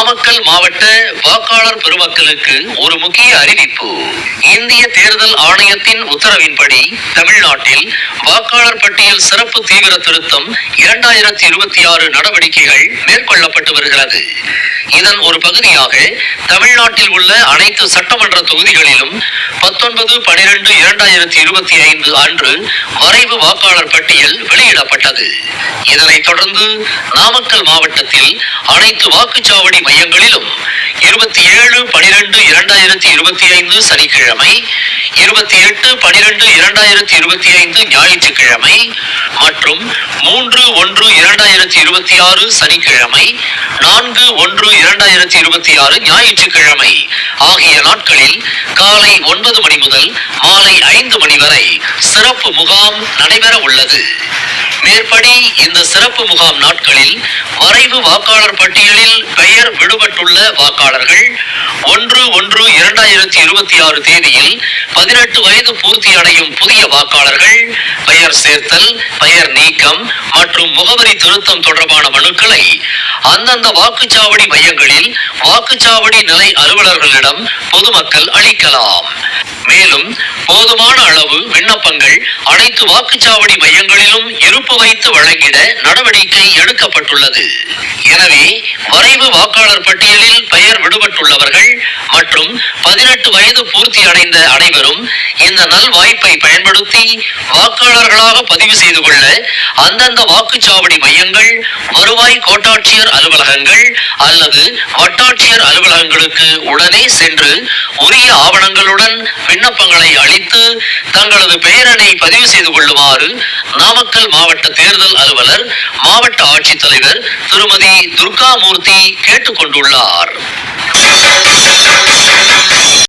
நாமக்கல் மாவட்ட வாக்காளர் பெருமக்களுக்கு ஒரு முக்கிய அறிவிப்பு. இந்திய தேர்தல் ஆணையத்தின் உத்தரவின்படி தமிழ்நாட்டில் வாக்காளர் பட்டியல் சிறப்பு தீவிர திருத்தம் 2026 நடவடிக்கைகள் மேற்கொள்ளப்பட்டு வருகிறது. இதன் ஒரு பகுதியாக தமிழ்நாட்டில் உள்ள அனைத்து சட்டமன்ற தொகுதிகளிலும் 19/12/2025 அன்று வரைவு வாக்காளர் பட்டியல் வெளியிடப்பட்டது. இதனைத் தொடர்ந்து நாமக்கல் மாவட்டத்தில் அனைத்து வாக்குச்சாவடி மையங்களிலும் 27/12/2025 சனிக்கிழமை, 28/12/2025 ஞாயிற்றுக்கிழமை மற்றும் 3/1/2026 சனிக்கிழமை, 4/1/2026 ஞாயிற்றுக்கிழமை ஆகிய நாட்களில் காலை 9 மணி முதல் மாலை 5 மணி வரை சிறப்பு முகாம் நடைபெற உள்ளது. மேற்படி இந்த சிறப்பு முகாம் நாட்களில் வரைவு வாக்காளர் பட்டியலில் பெயர் விடுபட்டுள்ள வாக்காளர்கள் 1/1/2026 தேதியில் 18 வயது பூர்த்தி அடையும் புதிய வாக்காளர்கள் பெயர் சேர்த்தல், பெயர் நீக்கம் மற்றும் முகவரி திருத்தம் தொடர்பான மனுக்களை அந்தந்த வாக்குச்சாவடி மையங்களில் வாக்குச்சாவடி நிலை அலுவலர்களிடம் பொதுமக்கள் அளிக்கலாம். மேலும் போதுமான அளவு விண்ணப்பங்கள் அனைத்து வாக்குச்சாவடி மையங்களிலும் இருப்பு வைத்து வழங்கிட நடவடிக்கை எடுக்கப்பட்டுள்ளது. எனவே வரைவு வாக்காளர் பட்டியலில் பெயர் விடுபட்டுள்ளவர்கள் மற்றும் 18 வயது பூர்த்தி அடைந்த அனைவரும் இந்த நல் வாய்ப்பை பயன்படுத்தி வாக்காளர்களாக பதிவு செய்து கொள்ள அந்தந்த வாக்குச்சாவடி மையங்கள், வருவாய் கோட்டாட்சியர் அலுவலகங்கள் அல்லது வட்டாட்சியர் அலுவலகங்களுக்கு உடனே சென்று உரிய ஆவணங்களுடன் விண்ணப்பங்களை அளித்து தங்களது பெயரினை பதிவு செய்து கொள்ளுமாறு நாமக்கல் மாவட்ட தேர்தல் அலுவலர், மாவட்ட ஆட்சித்தலைவர் திருமதி துர்காமூர்த்தி கேட்டுக்கொண்டுள்ளார்.